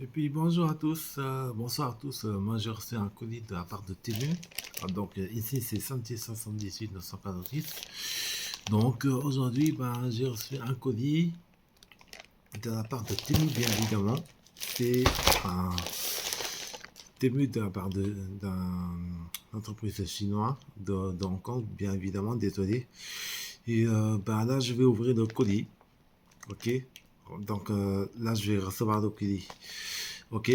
Et puis bonjour à tous, bonsoir à tous. Moi j'ai reçu un colis de la part de Temu. Donc ici c'est 7678 948. Donc aujourd'hui j'ai reçu un colis de la part de Temu bien évidemment. C'est un Temu de la part d'un entreprise chinoise de Hong Kong bien évidemment, désolé. Et là je vais ouvrir le colis. Ok. Donc là je vais recevoir le colis. Ok,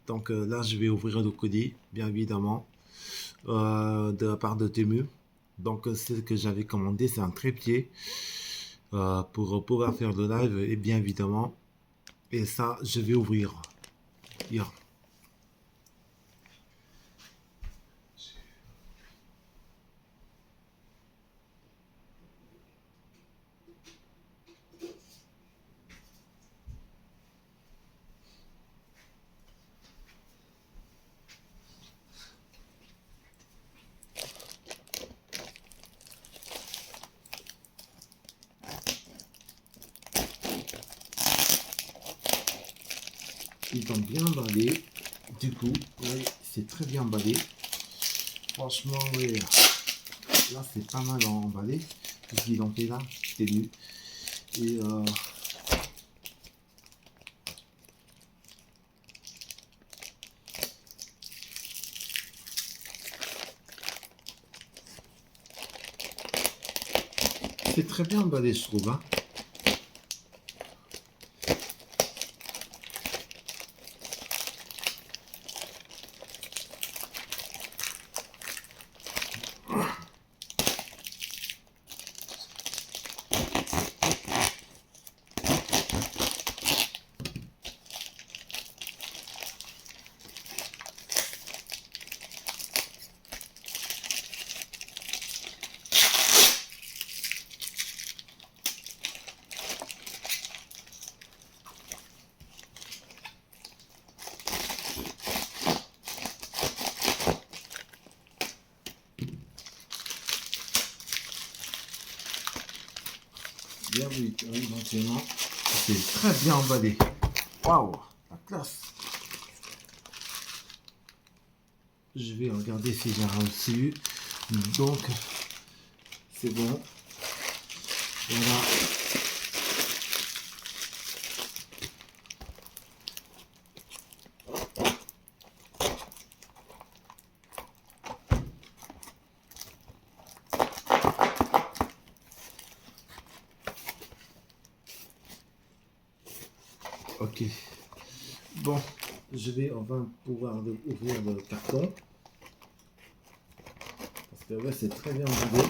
donc là je vais ouvrir le colis, bien évidemment, de la part de Temu. Donc ce que j'avais commandé, c'est un trépied pour pouvoir faire le live, et bien évidemment, et ça je vais ouvrir. Yeah. Ils ont bien emballé, du coup, oui, c'est très bien emballé. Franchement, oui, là c'est pas mal emballé, tout ce qu'ils ont fait là, Temu. Et c'est très bien emballé, je trouve. Hein. Bien oui, éventuellement, c'est très bien emballé. Waouh, la classe. Je vais regarder si j'ai reçu. Donc, c'est bon. Voilà. Ok. Bon, on va pouvoir ouvrir le carton. Parce que ouais, c'est très bien emballé.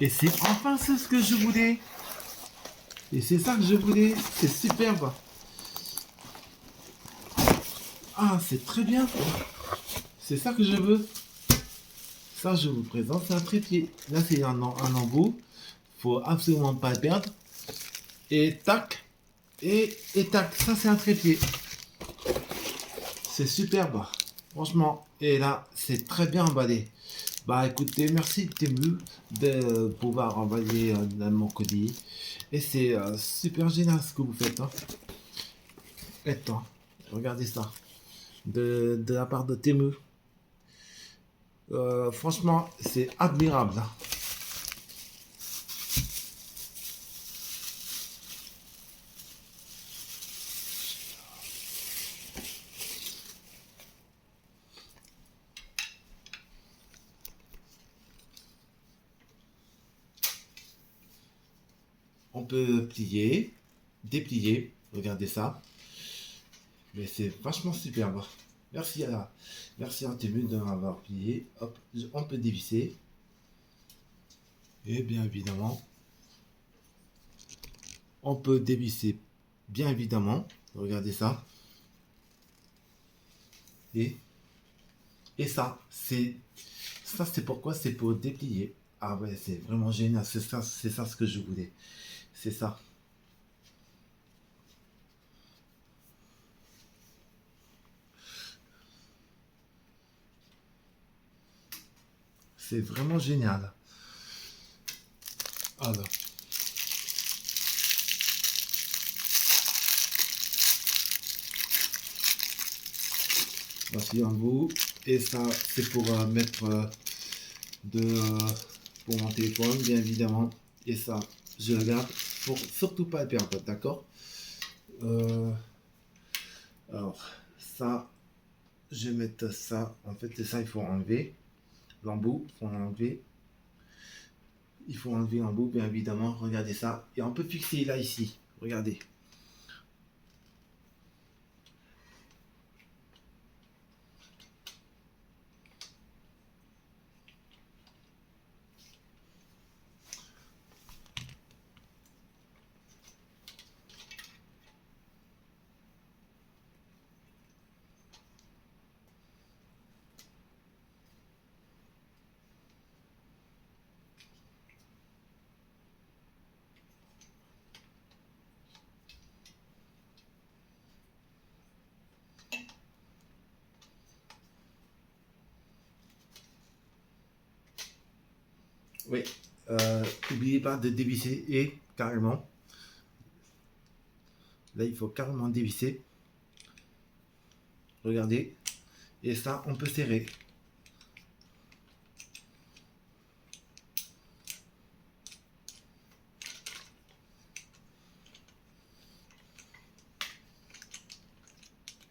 Et c'est enfin ce que je voulais. Et c'est ça que je voulais. C'est superbe. Ah, c'est très bien. C'est ça que je veux. Ça, je vous présente, c'est un trépied. Là, c'est un embout. Faut absolument pas le perdre. Et tac. Et tac. Ça, c'est un trépied. C'est superbe. Franchement. Et là, c'est très bien emballé. Bah écoutez, merci Temu de pouvoir envoyer mon colis. Et c'est super génial ce que vous faites. Hein. Attends, regardez ça. De la part de Temu. Franchement, c'est admirable. Hein. On peut plier, déplier. Regardez ça. Mais c'est vachement superbe. Merci à Temu de m'avoir plié. Hop, on peut dévisser. Et bien évidemment, on peut dévisser. Bien évidemment. Regardez ça. Et, et ça, c'est pourquoi c'est pour déplier. Ah ouais, c'est vraiment génial. C'est ça ce que je voulais. C'est ça. c'est vraiment génial. Alors, voici un bout. Et ça, c'est pour mettre pour mon téléphone, bien évidemment. Et ça, je le garde pour surtout pas le perdre, d'accord. Alors, ça, je vais mettre ça. En fait, c'est ça, il faut enlever l'embout. Il faut enlever l'embout, bien évidemment. Regardez ça. Et on peut fixer là, ici. Regardez. Oui. N'oubliez pas de dévisser et carrément. Là, il faut carrément dévisser. Regardez. Et ça, on peut serrer.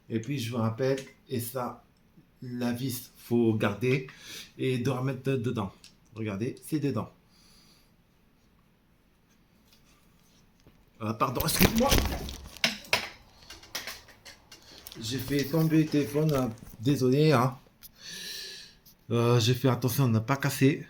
Et puis, je vous rappelle, et ça, la vis, faut garder et de remettre dedans. Regardez, c'est dedans. Pardon, excuse-moi. J'ai fait tomber le téléphone. Désolé, hein. J'ai fait attention de ne pas casser.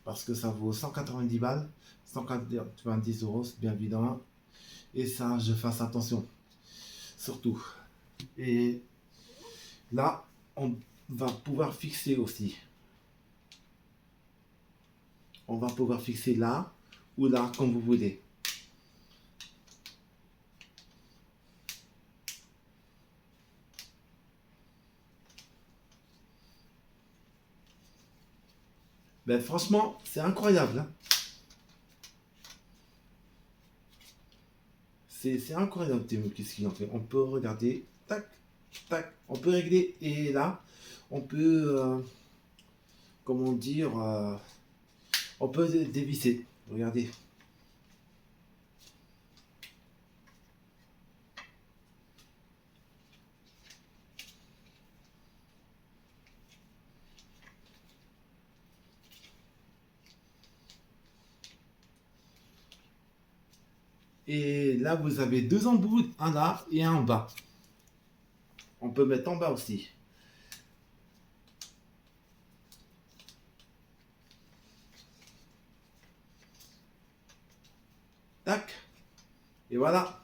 Parce que ça vaut 190 balles. 190 euros, bien évidemment. Et ça, je fasse attention. Surtout. Et là, on va pouvoir fixer aussi. On va pouvoir fixer là ou là, comme vous voulez. Ben franchement, c'est incroyable. Hein. C'est incroyable, Temu, qu'est-ce qu'il en fait. On peut regarder, tac, tac, on peut régler. Et là, on peut, comment dire, on peut dévisser. Regardez. Et là, vous avez deux embouts, un là et un en bas. On peut mettre en bas aussi. Tac. Et voilà.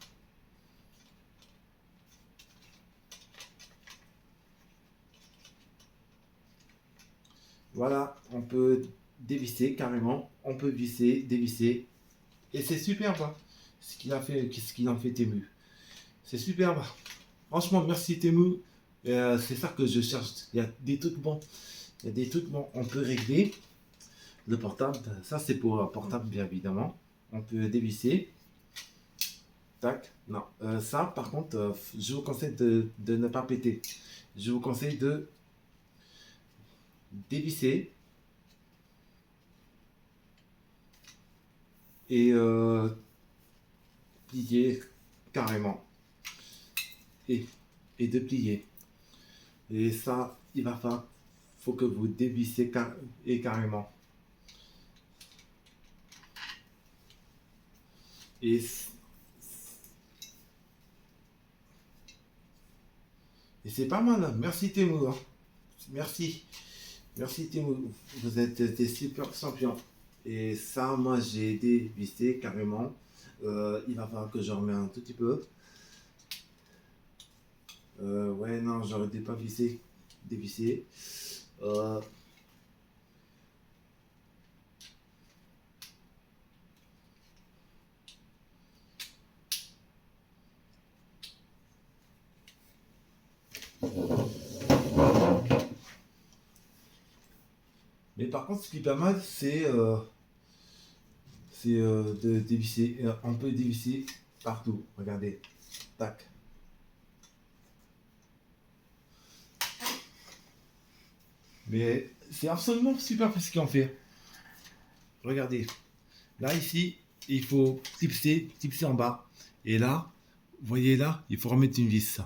Voilà, on peut dévisser carrément. On peut visser, dévisser. Et c'est superbe. Hein, ce qu'il a fait, ce qu'il en fait Temu. C'est superbe. Franchement, merci Temu. C'est ça que je cherche. Il y a des trucs bons. Il y a des trucs bons. On peut régler le portable. Ça, c'est pour un portable, bien évidemment. On peut dévisser. Tac. Non. Ça, par contre, je vous conseille de ne pas péter. Je vous conseille de dévisser. Et plier carrément. Et de plier. Et ça, il va falloir, faut que vous dévissez carrément. Et c'est pas mal. Hein. Merci Temu. Hein. Merci. Merci Temu. Vous êtes des super champions. Et ça, moi, j'ai dévissé carrément. Il va falloir que je remette un tout petit peu. Ouais, non, j'aurais dû pas visser. Dévisser. Mais par contre, ce qui est pas mal, c'est de dévisser. On peut dévisser partout. Regardez. Tac. Mais c'est absolument super ce qu'on fait. Regardez. Là, ici, il faut clipser en bas. Et là, vous voyez là, il faut remettre une vis.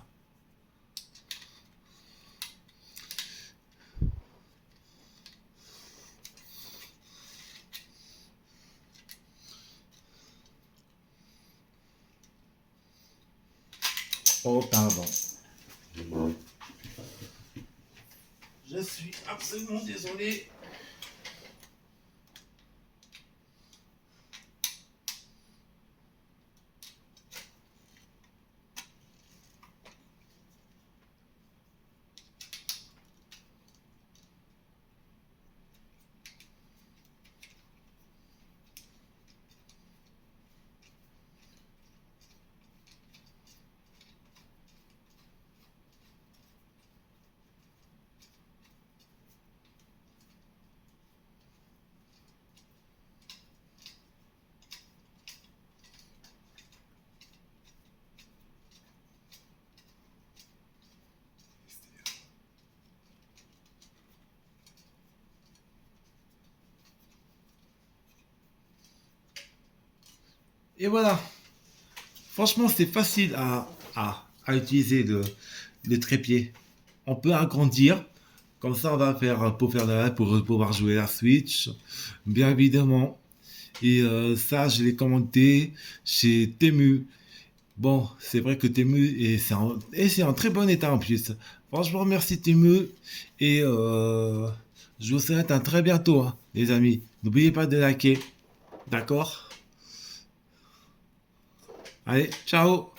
Oh, pardon. Je suis absolument désolé. Et voilà. Franchement, c'est facile à utiliser le trépied. On peut agrandir. Comme ça, on va faire pour faire pour pouvoir jouer la Switch, bien évidemment. Et ça, je l'ai commandé chez Temu. Bon, c'est vrai que Temu c'est en très bon état en plus. Franchement, merci Temu. Et je vous souhaite un très bientôt, hein, les amis. N'oubliez pas de liker. D'accord? Allez, ciao!